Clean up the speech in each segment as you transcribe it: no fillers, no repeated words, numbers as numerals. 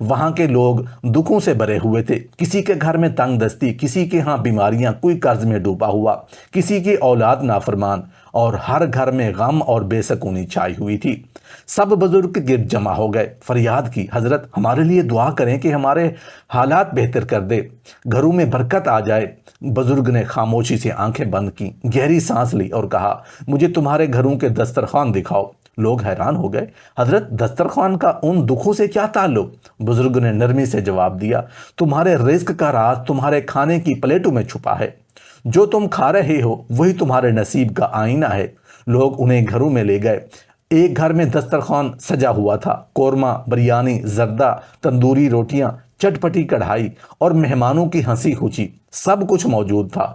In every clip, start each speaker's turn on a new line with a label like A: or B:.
A: وہاں کے لوگ دکھوں سے بھرے ہوئے تھے، کسی کے گھر میں تنگ دستی، کسی کے ہاں بیماریاں، کوئی قرض میں ڈوبا ہوا، کسی کی اولاد نافرمان، اور ہر گھر میں غم اور بے سکونی چھائی ہوئی تھی۔ سب بزرگ گرد جمع ہو گئے، فریاد کی، حضرت ہمارے لیے دعا کریں کہ ہمارے حالات بہتر کر دے، گھروں میں برکت آ جائے۔ بزرگ نے خاموشی سے آنکھیں بند کی، گہری سانس لی اور کہا، مجھے تمہارے گھروں کے دسترخوان دکھاؤ۔ لوگ حیران ہو گئے، حضرت دسترخوان کا ان دکھوں سے کیا تعلق؟ بزرگ نے نرمی سے جواب دیا، تمہارے رزق کا راز تمہارے کھانے کی پلیٹوں میں چھپا ہے، جو تم کھا رہے ہو وہی تمہارے نصیب کا آئینہ ہے۔ لوگ انہیں گھروں میں لے گئے۔ ایک گھر میں دسترخوان سجا ہوا تھا، قورمہ، بریانی، زردہ، تندوری روٹیاں، چٹپٹی کڑھائی اور مہمانوں کی ہنسی خوشی، سب کچھ موجود تھا۔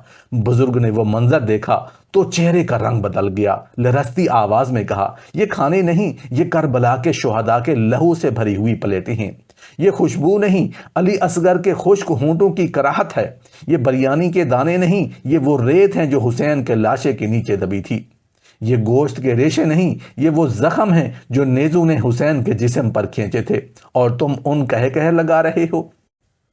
A: بزرگ نے وہ منظر دیکھا تو چہرے کا رنگ بدل گیا، لرزتی آواز میں کہا، یہ کھانے نہیں، یہ کربلا کے شہداء کے لہو سے بھری ہوئی پلیٹیں ہیں۔ یہ خوشبو نہیں، علی اصغر کے خشک ہونٹوں کی کراہت ہے۔ یہ بریانی کے دانے نہیں، یہ وہ ریت ہیں جو حسین کے لاشے کے نیچے دبی تھی۔ یہ گوشت کے ریشے نہیں، یہ وہ زخم ہیں جو نیزوں نے حسین کے جسم پر کھینچے تھے، اور تم ان کہہ لگا رہے ہو۔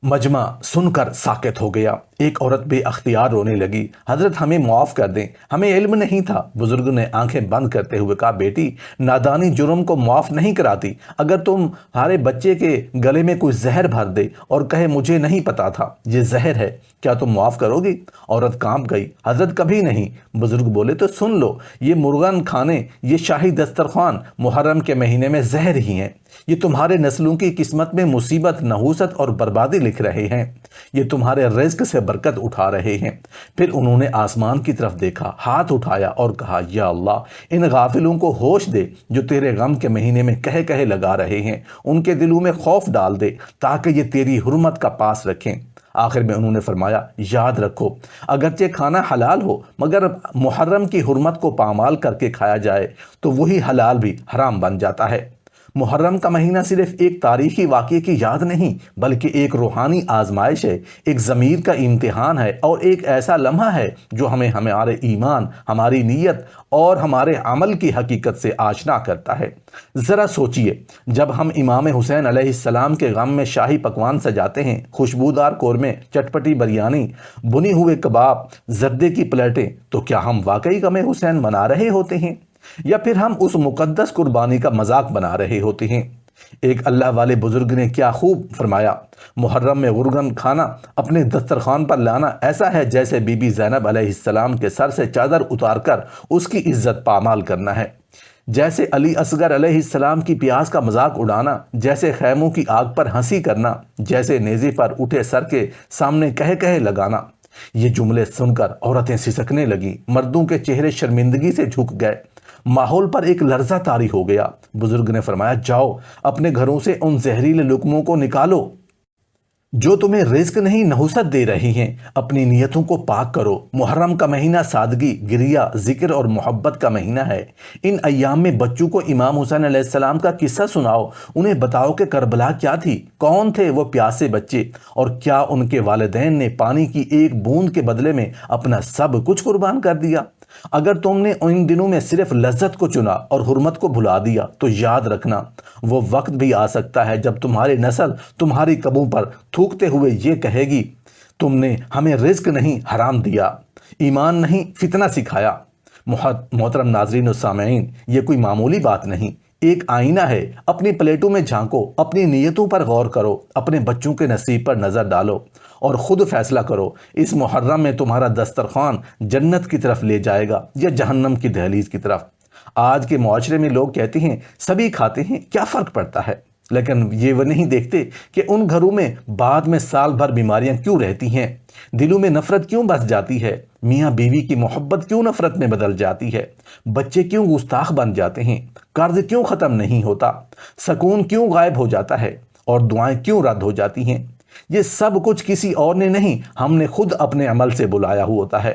A: مجمع سن کر ساکت ہو گیا۔ ایک عورت بے اختیار رونے لگی، حضرت ہمیں معاف کر دیں، ہمیں علم نہیں تھا۔ بزرگ نے آنکھیں بند کرتے ہوئے کہا، بیٹی، نادانی جرم کو معاف نہیں کراتی۔ اگر تمہارے بچے کے گلے میں کوئی زہر بھر دے اور کہے مجھے نہیں پتا تھا یہ زہر ہے، کیا تم معاف کرو گی؟ عورت کانپ گئی، حضرت کبھی نہیں۔ بزرگ بولے، تو سن لو، یہ مرغن کھانے، یہ شاہی دسترخوان محرم کے مہینے میں زہر ہی ہیں۔ یہ تمہارے نسلوں کی قسمت میں مصیبت، نحوست اور بربادی لکھ رہے ہیں۔ یہ تمہارے رزق سے برکت اٹھا رہے ہیں۔ پھر انہوں نے آسمان کی طرف دیکھا، ہاتھ اٹھایا اور کہا، یا اللہ، ان غافلوں کو ہوش دے جو تیرے غم کے مہینے میں کہے لگا رہے ہیں، ان کے دلوں میں خوف ڈال دے تاکہ یہ تیری حرمت کا پاس رکھیں۔ آخر میں انہوں نے فرمایا، یاد رکھو، اگرچہ کھانا حلال ہو مگر محرم کی حرمت کو پامال کر کے کھایا جائے تو وہی حلال بھی حرام بن جاتا ہے۔ محرم کا مہینہ صرف ایک تاریخی واقعے کی یاد نہیں بلکہ ایک روحانی آزمائش ہے، ایک ضمیر کا امتحان ہے، اور ایک ایسا لمحہ ہے جو ہمیں ہمارے ایمان، ہماری نیت اور ہمارے عمل کی حقیقت سے آشنا کرتا ہے۔ ذرا سوچئے، جب ہم امام حسین علیہ السلام کے غم میں شاہی پکوان سجاتے ہیں، خوشبودار قورمے، چٹپٹی بریانی، بنے ہوئے کباب، زردے کی پلیٹیں، تو کیا ہم واقعی غم حسین منا رہے ہوتے ہیں یا پھر ہم اس مقدس قربانی کا مذاق بنا رہے ہوتے ہیں؟ ایک اللہ والے بزرگ نے کیا خوب فرمایا، محرم میں غرگن کھانا اپنے دسترخوان پر لانا ایسا ہے جیسے بی بی زینب علیہ السلام کے سر سے چادر اتار کر اس کی عزت پامال کرنا ہے، جیسے علی اصغر علیہ السلام کی پیاز کا مذاق اڑانا، جیسے خیموں کی آگ پر ہنسی کرنا، جیسے نیزے پر اٹھے سر کے سامنے کہے لگانا۔ یہ جملے سن کر عورتیں سسکنے لگیں، مردوں کے چہرے شرمندگی سے جھک گئے، ماحول پر ایک لرزہ طاری ہو گیا۔ بزرگ نے فرمایا، جاؤ اپنے گھروں سے ان زہریلے لقموں کو نکالو جو تمہیں رزق نہیں نحوست دے رہی ہیں، اپنی نیتوں کو پاک کرو۔ محرم کا مہینہ سادگی، گریہ، ذکر اور محبت کا مہینہ ہے۔ ان ایام میں بچوں کو امام حسین علیہ السلام کا قصہ سناؤ، انہیں بتاؤ کہ کربلا کیا تھی، کون تھے وہ پیاسے بچے، اور کیا ان کے والدین نے پانی کی ایک بوند کے بدلے میں اپنا سب کچھ قربان کر دیا۔ اگر تم نے ان دنوں میں صرف لذت کو چنا اور حرمت کو بھلا دیا تو یاد رکھنا وہ وقت بھی آ سکتا ہے جب تمہاری نسل تمہاری قبروں پر تھوکتے ہوئے یہ کہے گی، تم نے ہمیں رزق نہیں حرام دیا، ایمان نہیں فتنہ سکھایا۔ محترم ناظرین و سامعین، یہ کوئی معمولی بات نہیں، ایک آئینہ ہے۔ اپنی پلیٹوں میں جھانکو، اپنی نیتوں پر غور کرو، اپنے بچوں کے نصیب پر نظر ڈالو اور خود فیصلہ کرو، اس محرم میں تمہارا دسترخوان جنت کی طرف لے جائے گا یا جہنم کی دہلیز کی طرف۔ آج کے معاشرے میں لوگ کہتے ہیں سبھی کھاتے ہیں، کیا فرق پڑتا ہے؟ لیکن یہ وہ نہیں دیکھتے کہ ان گھروں میں بعد میں سال بھر بیماریاں کیوں رہتی ہیں، دلوں میں نفرت کیوں بس جاتی ہے، میاں بیوی کی محبت کیوں نفرت میں بدل جاتی ہے، بچے کیوں گستاخ بن جاتے ہیں، قرض کیوں ختم نہیں ہوتا، سکون کیوں غائب ہو جاتا ہے، اور دعائیں کیوں رد ہو جاتی ہیں۔ یہ سب کچھ کسی اور نے نہیں، ہم نے خود اپنے عمل سے بلایا ہوتا ہے۔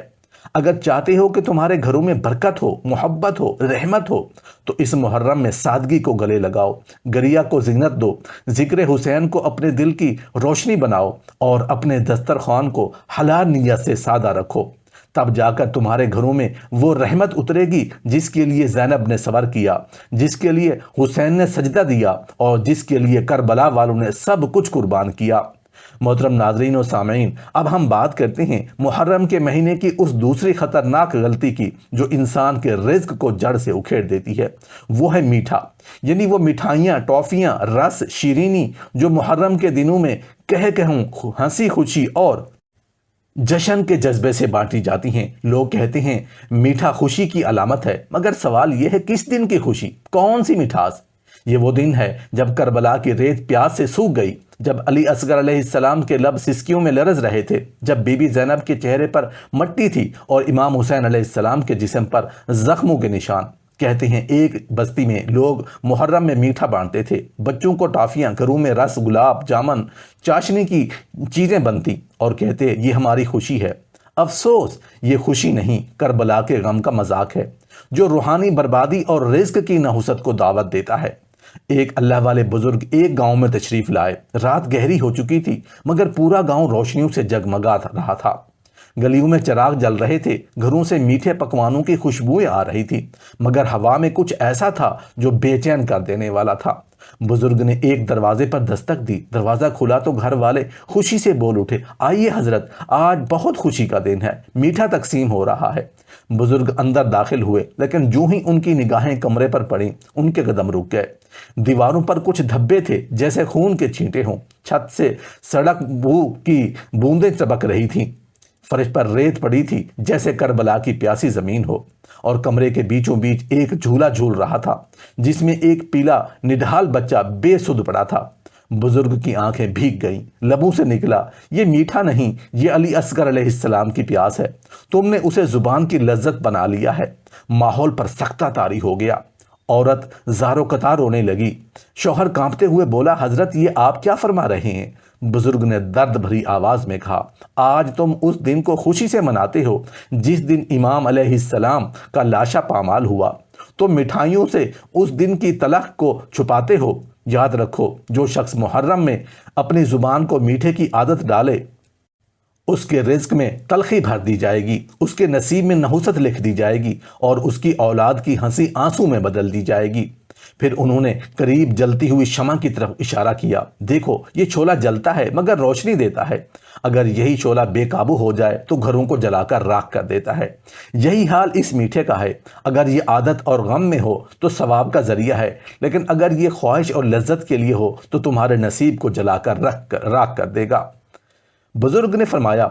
A: اگر چاہتے ہو کہ تمہارے گھروں میں برکت ہو، محبت ہو، رحمت ہو، تو اس محرم میں سادگی کو گلے لگاؤ، گریہ کو زینت دو، ذکر حسین کو اپنے دل کی روشنی بناؤ، اور اپنے دسترخوان کو حلال نیت سے سادہ رکھو تب جا کر تمہارے گھروں میں وہ رحمت اترے گی جس کے لیے زینب نے صبر کیا، جس کے لیے حسین نے سجدہ دیا اور جس کے لیے کربلا والوں نے سب کچھ قربان کیا۔ محترم ناظرین و سامعین، اب ہم بات کرتے ہیں محرم کے مہینے کی اس دوسری خطرناک غلطی کی جو انسان کے رزق کو جڑ سے اکھیڑ دیتی ہے، وہ ہے میٹھا، یعنی وہ مٹھائیاں، ٹافیاں، رس، شیرینی جو محرم کے دنوں میں کہوں ہنسی خوشی اور جشن کے جذبے سے بانٹی جاتی ہیں۔ لوگ کہتے ہیں میٹھا خوشی کی علامت ہے، مگر سوال یہ ہے کس دن کی خوشی، کون سی مٹھاس؟ یہ وہ دن ہے جب کربلا کی ریت پیاس سے سوکھ گئی، جب علی اصغر علیہ السلام کے لب سسکیوں میں لرز رہے تھے، جب بی بی زینب کے چہرے پر مٹی تھی اور امام حسین علیہ السلام کے جسم پر زخموں کے نشان۔ کہتے ہیں ایک بستی میں لوگ محرم میں میٹھا بانٹتے تھے، بچوں کو ٹافیاں، گھروں میں رس، گلاب جامن، چاشنی کی چیزیں بنتی اور کہتے یہ ہماری خوشی ہے۔ افسوس، یہ خوشی نہیں، کربلا کے غم کا مذاق ہے جو روحانی بربادی اور رزق کی نحوست کو دعوت دیتا ہے۔ ایک اللہ والے بزرگ ایک گاؤں میں تشریف لائے۔ رات گہری ہو چکی تھی مگر پورا گاؤں روشنیوں سے جگمگا رہا تھا۔ گلیوں میں چراغ جل رہے تھے، گھروں سے میٹھے پکوانوں کی خوشبوئیں آ رہی تھی، مگر ہوا میں کچھ ایسا تھا جو بے چین کر دینے والا تھا۔ بزرگ نے ایک دروازے پر دستک دی، دروازہ کھلا تو گھر والے خوشی سے بول اٹھے، آئیے حضرت، آج بہت خوشی کا دن ہے، میٹھا تقسیم ہو رہا ہے۔ بزرگ اندر داخل ہوئے، لیکن جو ہی ان کی نگاہیں کمرے پر پڑیں ان کے قدم رک گئے۔ دیواروں پر کچھ دھبے تھے جیسے خون کے چھینٹے ہوں، چھت سے سڑک بو کی بوندیں چپک رہی تھیں، فرش پر ریت پڑی تھی جیسے کربلا کی پیاسی زمین ہو، اور کمرے کے بیچوں بیچ ایک جھولا جھول رہا تھا جس میں ایک پیلا نڈھال بچہ بے سدھ پڑا تھا۔ بزرگ کی آنکھیں بھیگ گئیں، لبوں سے نکلا، یہ میٹھا نہیں، یہ علی اصغر علیہ السلام کی پیاس ہے، تم نے اسے زبان کی لذت بنا لیا ہے۔ ماحول پر سختہ طاری ہو گیا، عورت زارو قطار رونے لگی۔ شوہر کانپتے ہوئے بولا، حضرت یہ آپ کیا فرما رہے ہیں؟ بزرگ نے درد بھری آواز میں کہا، آج تم اس دن کو خوشی سے مناتے ہو جس دن امام علیہ السلام کا لاشا پامال ہوا، تو مٹھائیوں سے اس دن کی تلخ کو چھپاتے ہو۔ یاد رکھو، جو شخص محرم میں اپنی زبان کو میٹھے کی عادت ڈالے اس کے رزق میں تلخی بھر دی جائے گی، اس کے نصیب میں نحوست لکھ دی جائے گی اور اس کی اولاد کی ہنسی آنسو میں بدل دی جائے گی۔ پھر انہوں نے قریب جلتی ہوئی شمع کی طرف اشارہ کیا، دیکھو یہ شعلہ جلتا ہے مگر روشنی دیتا ہے، اگر یہی شعلہ بے قابو ہو جائے تو گھروں کو جلا کر راکھ کر دیتا ہے۔ یہی حال اس میٹھے کا ہے، اگر یہ عادت اور غم میں ہو تو ثواب کا ذریعہ ہے، لیکن اگر یہ خواہش اور لذت کے لیے ہو تو تمہارے نصیب کو جلا کر راکھ کر دے گا۔ بزرگ نے فرمایا،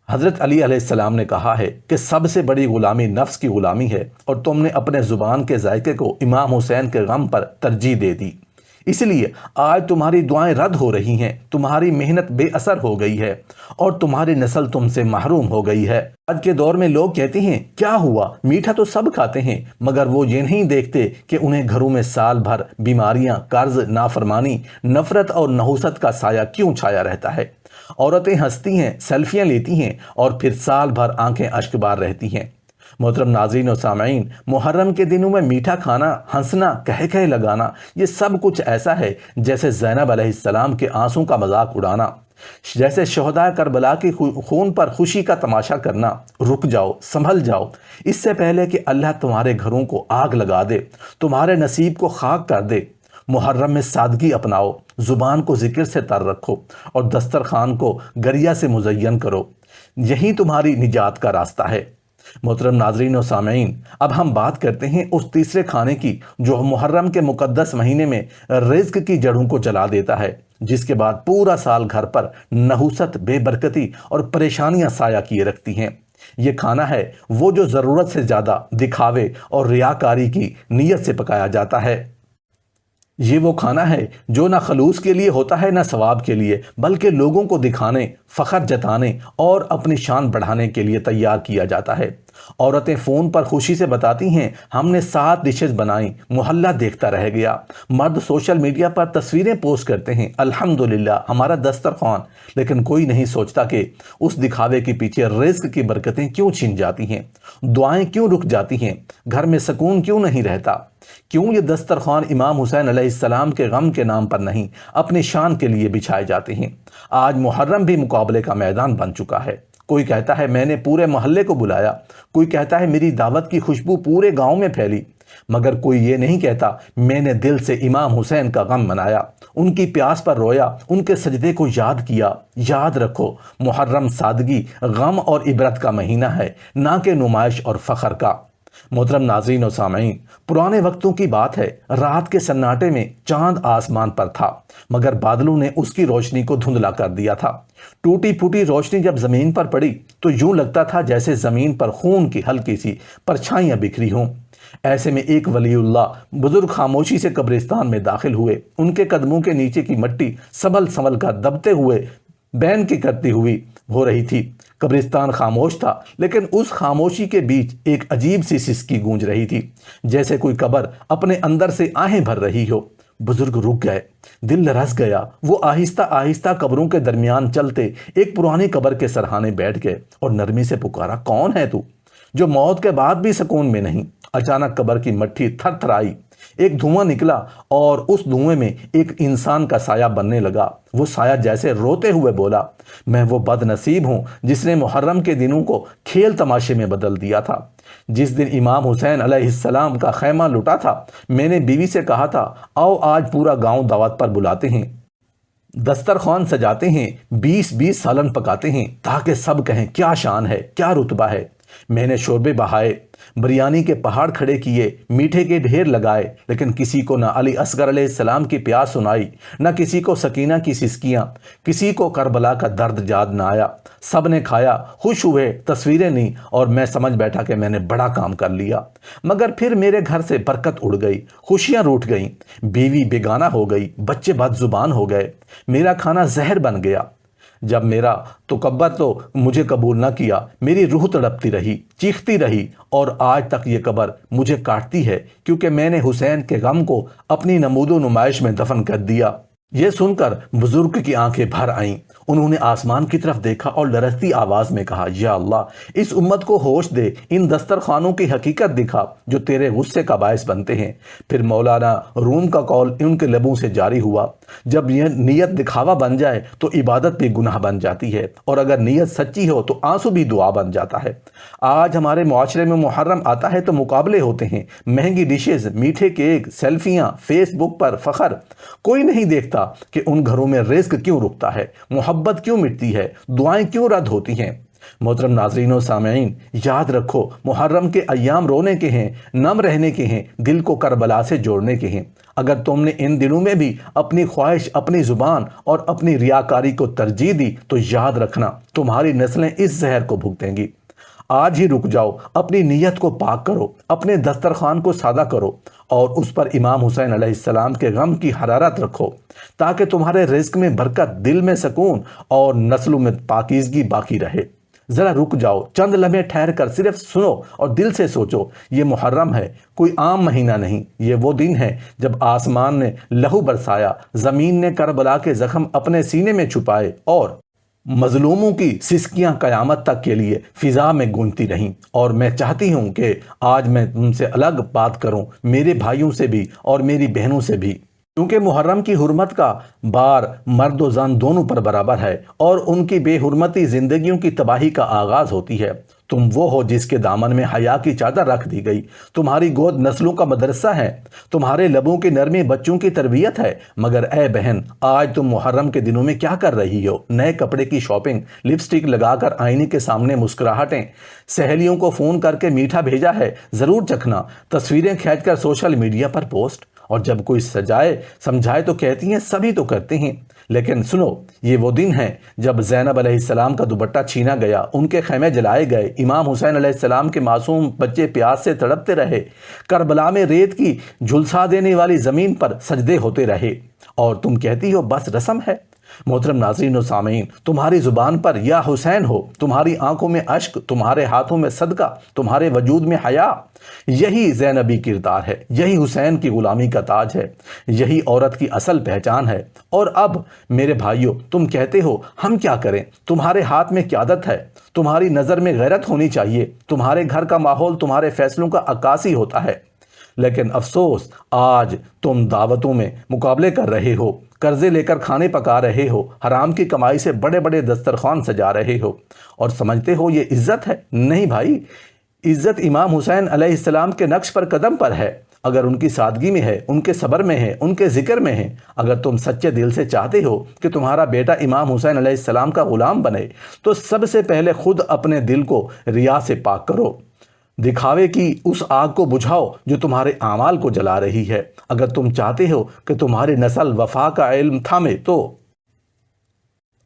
A: حضرت علی علیہ السلام نے کہا ہے کہ سب سے بڑی غلامی نفس کی غلامی ہے، اور تم نے اپنے زبان کے ذائقے کو امام حسین کے غم پر ترجیح دے دی، اس لیے آج تمہاری دعائیں رد ہو رہی ہیں، تمہاری محنت بے اثر ہو گئی ہے اور تمہاری نسل تم سے محروم ہو گئی ہے۔ آج کے دور میں لوگ کہتے ہیں کیا ہوا، میٹھا تو سب کھاتے ہیں، مگر وہ یہ نہیں دیکھتے کہ انہیں گھروں میں سال بھر بیماریاں، قرض، نافرمانی، نفرت اور نحوست کا سایہ کیوں چھایا رہتا ہے۔ عورتیں ہنستی ہیں، سیلفیاں لیتی ہیں اور پھر سال بھر آنکھیں اشک بار رہتی ہیں۔ محترم ناظرین و سامعین، محرم کے دنوں میں میٹھا کھانا، ہنسنا، کہے لگانا، یہ سب کچھ ایسا ہے جیسے زینب علیہ السلام کے آنسوں کا مذاق اڑانا، جیسے شہداء کربلا کی خون پر خوشی کا تماشا کرنا۔ رک جاؤ، سنبھل جاؤ، اس سے پہلے کہ اللہ تمہارے گھروں کو آگ لگا دے، تمہارے نصیب کو خاک کر دے۔ محرم میں سادگی اپناؤ، زبان کو ذکر سے تر رکھو اور دسترخوان کو گریا سے مزین کرو، یہی تمہاری نجات کا راستہ ہے۔ محترم ناظرین و سامعین، اب ہم بات کرتے ہیں اس تیسرے کھانے کی جو محرم کے مقدس مہینے میں رزق کی جڑوں کو جلا دیتا ہے، جس کے بعد پورا سال گھر پر نحوست، بے برکتی اور پریشانیاں سایہ کیے رکھتی ہیں۔ یہ کھانا ہے وہ جو ضرورت سے زیادہ دکھاوے اور ریاکاری کی نیت سے پکایا جاتا ہے۔ یہ وہ کھانا ہے جو نہ خلوص کے لیے ہوتا ہے نہ ثواب کے لیے، بلکہ لوگوں کو دکھانے، فخر جتانے اور اپنی شان بڑھانے کے لیے تیار کیا جاتا ہے۔ عورتیں فون پر خوشی سے بتاتی ہیں ہم نے 7 ڈشز بنائیں، محلہ دیکھتا رہ گیا۔ مرد سوشل میڈیا پر تصویریں پوسٹ کرتے ہیں، الحمدللہ ہمارا دسترخوان، لیکن کوئی نہیں سوچتا کہ اس دکھاوے کے پیچھے رزق کی برکتیں کیوں چھن جاتی ہیں، دعائیں کیوں رک جاتی ہیں، گھر میں سکون کیوں نہیں رہتا۔ کیوں یہ دسترخوان امام حسین علیہ السلام کے غم کے نام پر نہیں، اپنی شان کے لیے بچھائے جاتے ہیں۔ آج محرم بھی مقابلے کا میدان بن چکا ہے، کوئی کہتا ہے میں نے پورے محلے کو بلایا، کوئی کہتا ہے میری دعوت کی خوشبو پورے گاؤں میں پھیلی، مگر کوئی یہ نہیں کہتا میں نے دل سے امام حسین کا غم منایا، ان کی پیاس پر رویا، ان کے سجدے کو یاد کیا۔ یاد رکھو، محرم سادگی، غم اور عبرت کا مہینہ ہے، نہ کہ نمائش اور فخر کا۔ محترم ناظرین و سامعین، پرانے وقتوں کی بات ہے، رات کے سناٹے میں چاند آسمان پر تھا، مگر بادلوں نے اس کی روشنی کو دھندلا کر دیا تھا۔ ٹوٹی پھوٹی روشنی جب زمین پر پڑی تو یوں لگتا تھا جیسے زمین پر خون کی ہلکی سی پرچھائیاں بکھری ہوں۔ ایسے میں ایک ولی اللہ بزرگ خاموشی سے قبرستان میں داخل ہوئے۔ ان کے قدموں کے نیچے کی مٹی سنبھل سنبھل کر دبتے ہوئے بین کی کرتی ہوئی ہو رہی تھی۔ قبرستان خاموش تھا، لیکن اس خاموشی کے بیچ ایک عجیب سی سسکی گونج رہی تھی، جیسے کوئی قبر اپنے اندر سے آہیں بھر رہی ہو۔ بزرگ رک گئے، دل لرز گیا۔ وہ آہستہ آہستہ قبروں کے درمیان چلتے ایک پرانی قبر کے سرہانے بیٹھ گئے اور نرمی سے پکارا، کون ہے تو جو موت کے بعد بھی سکون میں نہیں؟ اچانک قبر کی مٹھی تھر تھر آئی، ایک دھواں نکلا اور اس دھوئیں میں ایک انسان کا سایہ بننے لگا۔ وہ سایہ جیسے روتے ہوئے بولا، میں وہ بد نصیب ہوں جس نے محرم کے دنوں کو کھیل تماشے میں بدل دیا تھا۔ جس دن امام حسین علیہ السلام کا خیمہ لٹا تھا، میں نے بیوی سے کہا تھا آؤ آج پورا گاؤں دعوت پر بلاتے ہیں، دسترخوان سجاتے ہیں، 20 سالن پکاتے ہیں، تاکہ سب کہیں کیا شان ہے، کیا رتبہ ہے۔ میں نے شوربے بہائے، بریانی کے پہاڑ کھڑے کیے، میٹھے کے ڈھیر لگائے، لیکن کسی کو نہ علی اصغر علیہ السلام کی پیاس سنائی، نہ کسی کو سکینہ کی سسکیاں، کسی کو کربلا کا درد یاد نہ آیا۔ سب نے کھایا، خوش ہوئے، تصویریں لیں، اور میں سمجھ بیٹھا کہ میں نے بڑا کام کر لیا۔ مگر پھر میرے گھر سے برکت اڑ گئی، خوشیاں روٹھ گئیں، بیوی بیگانہ ہو گئی، بچے بد زبان ہو گئے، میرا کھانا زہر بن گیا۔ جب میرا تکبر تو مجھے قبول نہ کیا، میری روح تڑپتی رہی، چیختی رہی، اور آج تک یہ قبر مجھے کاٹتی ہے، کیونکہ میں نے حسین کے غم کو اپنی نمود و نمائش میں دفن کر دیا۔ یہ سن کر بزرگ کی آنکھیں بھر آئیں۔ انہوں نے آسمان کی طرف دیکھا اور لرزتی آواز میں کہا، یا اللہ، اس امت کو ہوش دے، ان دسترخوانوں کی حقیقت دکھا جو تیرے غصے کا باعث بنتے ہیں۔ پھر مولانا روم کا قول ان کے لبوں سے جاری ہوا، جب یہ نیت دکھاوا بن جائے تو عبادت بھی گناہ بن جاتی ہے، اور اگر نیت سچی ہو تو آنسو بھی دعا بن جاتا ہے۔ آج ہمارے معاشرے میں محرم آتا ہے تو مقابلے ہوتے ہیں، مہنگی ڈشز، میٹھے کیک، سیلفیاں، فیس بک پر فخر۔ کوئی نہیں دیکھتا کہ ان گھروں میں رزق کیوں رکتا ہے، محبت کیوں مٹتی ہے، دعائیں کیوں رد ہوتی ہیں۔ محترم ناظرین و سامعین، یاد رکھو، محرم کے ایام رونے کے ہیں، نم رہنے کے ہیں، دل کو کربلا سے جوڑنے کے ہیں۔ اگر تم نے ان دنوں میں بھی اپنی خواہش، اپنی زبان اور اپنی ریاکاری کو ترجیح دی تو یاد رکھنا تمہاری نسلیں اس زہر کو بھگتیں گی۔ آج ہی رک جاؤ، اپنی نیت کو پاک کرو، اپنے دسترخوان کو سادہ کرو، اور اس پر امام حسین علیہ السلام کے غم کی حرارت رکھو، تاکہ تمہارے رزق میں برکت، دل میں سکون اور نسلوں میں پاکیزگی باقی رہے۔ ذرا رک جاؤ، چند لمحے ٹھہر کر صرف سنو اور دل سے سوچو، یہ محرم ہے، کوئی عام مہینہ نہیں۔ یہ وہ دن ہے جب آسمان نے لہو برسایا، زمین نے کربلا کے زخم اپنے سینے میں چھپائے، اور مظلوموں کی سسکیاں قیامت تک کے لیے فضا میں گونجتی رہیں۔ اور میں چاہتی ہوں کہ آج میں تم سے الگ بات کروں، میرے بھائیوں سے بھی اور میری بہنوں سے بھی، کیونکہ محرم کی حرمت کا بار مرد و زن دونوں پر برابر ہے، اور ان کی بے حرمتی زندگیوں کی تباہی کا آغاز ہوتی ہے۔ تم وہ ہو جس کے دامن میں حیا کی چادر رکھ دی گئی، تمہاری گود نسلوں کا مدرسہ ہے، تمہارے لبوں کی نرمی بچوں کی تربیت ہے۔ مگر اے بہن، آج تم محرم کے دنوں میں کیا کر رہی ہو؟ نئے کپڑے کی شاپنگ، لپسٹک لگا کر آئینے کے سامنے مسکراہٹیں، سہیلیوں کو فون کر کے میٹھا بھیجا ہے، ضرور چکھنا، تصویریں کھینچ کر سوشل میڈیا پر پوسٹ، اور جب کوئی سجائے سمجھائے تو کہتی ہیں سبھی تو کرتے ہیں۔ لیکن سنو، یہ وہ دن ہے جب زینب علیہ السلام کا دوپٹہ چھینا گیا، ان کے خیمے جلائے گئے، امام حسین علیہ السلام کے معصوم بچے پیاس سے تڑپتے رہے، کربلا میں ریت کی جھلسا دینے والی زمین پر سجدے ہوتے رہے، اور تم کہتی ہو بس رسم ہے۔ محترم ناظرین و سامعین، تمہاری زبان پر یا حسین ہو، تمہاری آنکھوں میں اشک، تمہارے ہاتھوں میں صدقہ، تمہارے وجود میں حیا، یہی زینبی کردار ہے، یہی حسین کی غلامی کا تاج ہے، یہی عورت کی اصل پہچان ہے۔ اور اب میرے بھائیوں، تم کہتے ہو ہم کیا کریں؟ تمہارے ہاتھ میں قیادت ہے، تمہاری نظر میں غیرت ہونی چاہیے، تمہارے گھر کا ماحول تمہارے فیصلوں کا عکاسی ہوتا ہے۔ لیکن افسوس آج تم دعوتوں میں مقابلے کر رہے ہو، قرضے لے کر کھانے پکا رہے ہو، حرام کی کمائی سے بڑے بڑے دسترخوان سجا رہے ہو اور سمجھتے ہو یہ عزت ہے۔ نہیں بھائی، عزت امام حسین علیہ السلام کے نقش پر قدم پر ہے، اگر ان کی سادگی میں ہے، ان کے صبر میں ہے، ان کے ذکر میں ہے۔ اگر تم سچے دل سے چاہتے ہو کہ تمہارا بیٹا امام حسین علیہ السلام کا غلام بنے تو سب سے پہلے خود اپنے دل کو ریا سے پاک کرو، دکھاوے کی اس آگ کو بجھاؤ جو تمہارے اعمال کو جلا رہی ہے۔ اگر تم چاہتے ہو کہ تمہاری نسل وفا کا علم تھامے تو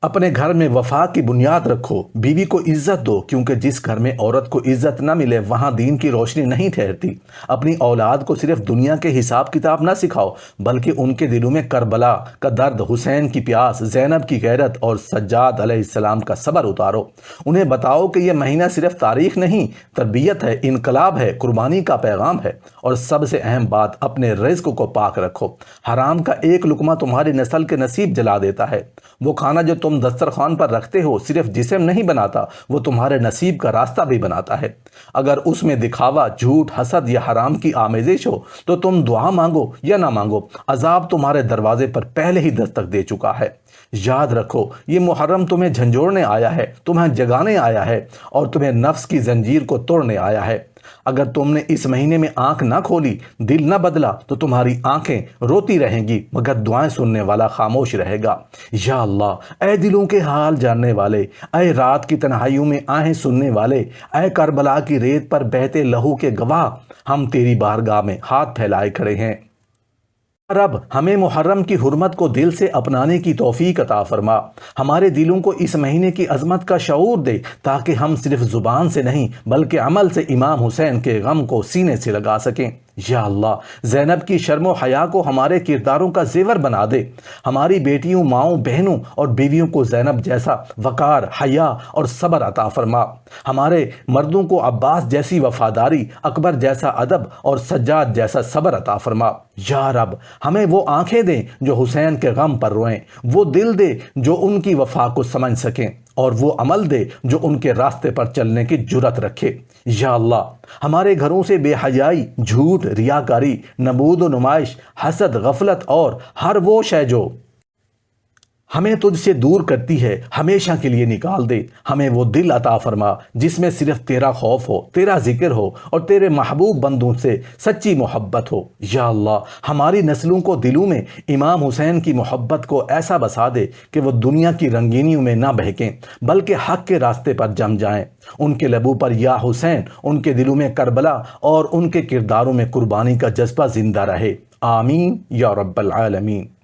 A: اپنے گھر میں وفا کی بنیاد رکھو، بیوی کو عزت دو، کیونکہ جس گھر میں عورت کو عزت نہ ملے وہاں دین کی روشنی نہیں ٹھہرتی۔ اپنی اولاد کو صرف دنیا کے حساب کتاب نہ سکھاؤ، بلکہ ان کے دلوں میں کربلا کا درد، حسین کی پیاس، زینب کی غیرت اور سجاد علیہ السلام کا صبر اتارو۔ انہیں بتاؤ کہ یہ مہینہ صرف تاریخ نہیں، تربیت ہے، انقلاب ہے، قربانی کا پیغام ہے۔ اور سب سے اہم بات، اپنے رزق کو پاک رکھو۔ حرام کا ایک لقمہ تمہاری نسل کے نصیب جلا دیتا ہے۔ وہ کھانا جو تم دسترخوان پر رکھتے ہو صرف جسم نہیں بناتا، وہ تمہارے نصیب کا راستہ بھی بناتا ہے۔ اگر اس میں دکھاوا، جھوٹ، حسد یا حرام کی آمیزش ہو تو تم دعا مانگو یا نہ مانگو، عذاب تمہارے دروازے پر پہلے ہی دستک دے چکا ہے۔ یاد رکھو، یہ محرم تمہیں جھنجھوڑنے آیا ہے، تمہیں جگانے آیا ہے اور تمہیں نفس کی زنجیر کو توڑنے آیا ہے۔ اگر تم نے اس مہینے میں آنکھ نہ کھولی، دل نہ بدلا تو تمہاری آنکھیں روتی رہیں گی مگر دعائیں سننے والا خاموش رہے گا۔ یا اللہ، اے دلوں کے حال جاننے والے، اے رات کی تنہائیوں میں آہیں سننے والے، اے کربلا کی ریت پر بہتے لہو کے گواہ، ہم تیری بارگاہ میں ہاتھ پھیلائے کھڑے ہیں۔ رب، ہمیں محرم کی حرمت کو دل سے اپنانے کی توفیق عطا فرما، ہمارے دلوں کو اس مہینے کی عظمت کا شعور دے تاکہ ہم صرف زبان سے نہیں بلکہ عمل سے امام حسین کے غم کو سینے سے لگا سکیں۔ یا اللہ، زینب کی شرم و حیا کو ہمارے کرداروں کا زیور بنا دے، ہماری بیٹیوں، ماؤں، بہنوں اور بیویوں کو زینب جیسا وقار، حیا اور صبر عطا فرما، ہمارے مردوں کو عباس جیسی وفاداری، اکبر جیسا ادب اور سجاد جیسا صبر عطا فرما۔ یا رب، ہمیں وہ آنکھیں دے جو حسین کے غم پر روئیں، وہ دل دے جو ان کی وفا کو سمجھ سکیں اور وہ عمل دے جو ان کے راستے پر چلنے کی جرت رکھے۔ یا اللہ، ہمارے گھروں سے بے حیائی، جھوٹ، ریاکاری، نمود و نمائش، حسد، غفلت اور ہر وہ شے جو ہمیں تجھ سے دور کرتی ہے ہمیشہ کے لیے نکال دے۔ ہمیں وہ دل عطا فرما جس میں صرف تیرا خوف ہو، تیرا ذکر ہو اور تیرے محبوب بندوں سے سچی محبت ہو۔ یا اللہ، ہماری نسلوں کو دلوں میں امام حسین کی محبت کو ایسا بسا دے کہ وہ دنیا کی رنگینیوں میں نہ بہکیں بلکہ حق کے راستے پر جم جائیں۔ ان کے لبوں پر یا حسین، ان کے دلوں میں کربلا اور ان کے کرداروں میں قربانی کا جذبہ زندہ رہے۔ آمین یا رب العالمین۔